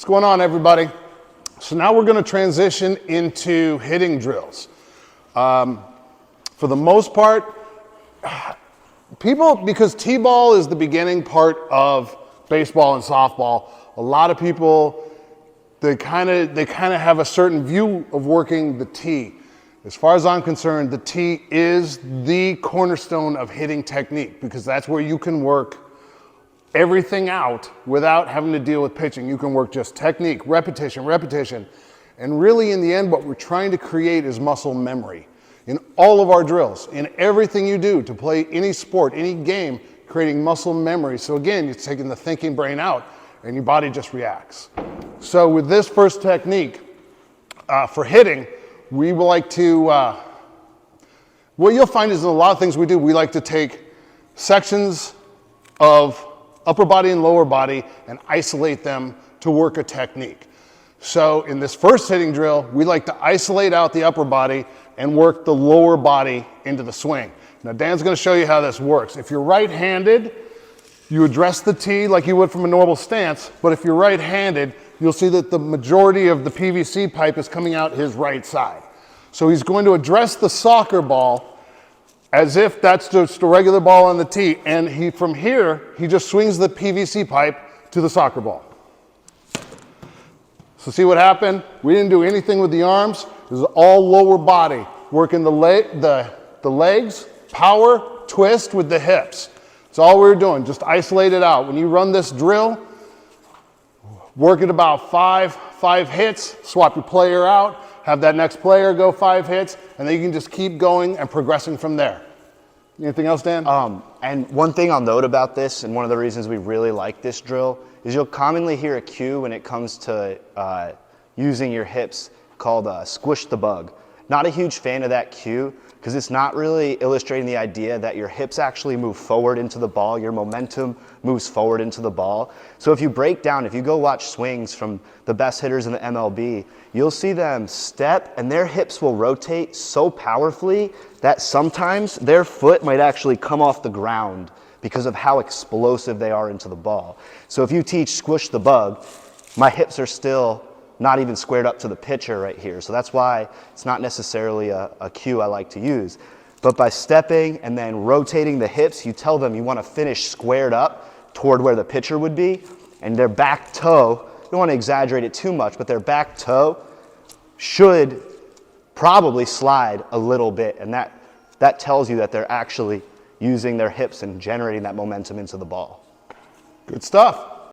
What's going on, everybody? So now we're going to transition into hitting drills. For the most part, because T-ball is the beginning part of baseball and softball, a lot of people, they kind of have a certain view of working the tee. As far as I'm concerned, the tee is the cornerstone of hitting technique because that's where you can work everything out without having to deal with pitching. You can work just technique, repetition, repetition. And really in the end, what we're trying to create is muscle memory. In all of our drills, in everything you do to play any sport, any game, creating muscle memory. So again, you're taking the thinking brain out and your body just reacts. So with this first technique, for hitting, we would like to, what you'll find is in a lot of things we do, we like to take sections of upper body and lower body and isolate them to work a technique. So in this first hitting drill, we like to isolate out the upper body and work the lower body into the swing. Now Dan's going to show you how this works. If you're right-handed, you address the tee like you would from a normal stance, but if you're right-handed, you'll see that the majority of the PVC pipe is coming out his right side. So he's going to address the soccer ball as if that's just a regular ball on the tee, and from here, he just swings the PVC pipe to the soccer ball. So see what happened? We didn't do anything with the arms. This is all lower body, working the legs, power, twist with the hips. That's all we were doing, just isolate it out. When you run this drill, work it about five hits, swap your player out, have that next player go 5 hits, and then you can just keep going and progressing from there. Anything else, Dan? And one thing I'll note about this, and one of the reasons we really like this drill, is you'll commonly hear a cue when it comes to using your hips called squish the bug. Not a huge fan of that cue because it's not really illustrating the idea that your hips actually move forward into the ball, your momentum moves forward into the ball. So if you break down, if you go watch swings from the best hitters in the MLB, you'll see them step and their hips will rotate so powerfully that sometimes their foot might actually come off the ground because of how explosive they are into the ball. So if you teach squish the bug, my hips are still not even squared up to the pitcher right here. So that's why it's not necessarily a cue I like to use. But by stepping and then rotating the hips, you tell them you want to finish squared up toward where the pitcher would be, and their back toe, you don't want to exaggerate it too much, but their back toe should probably slide a little bit, and that tells you that they're actually using their hips and generating that momentum into the ball. Good stuff.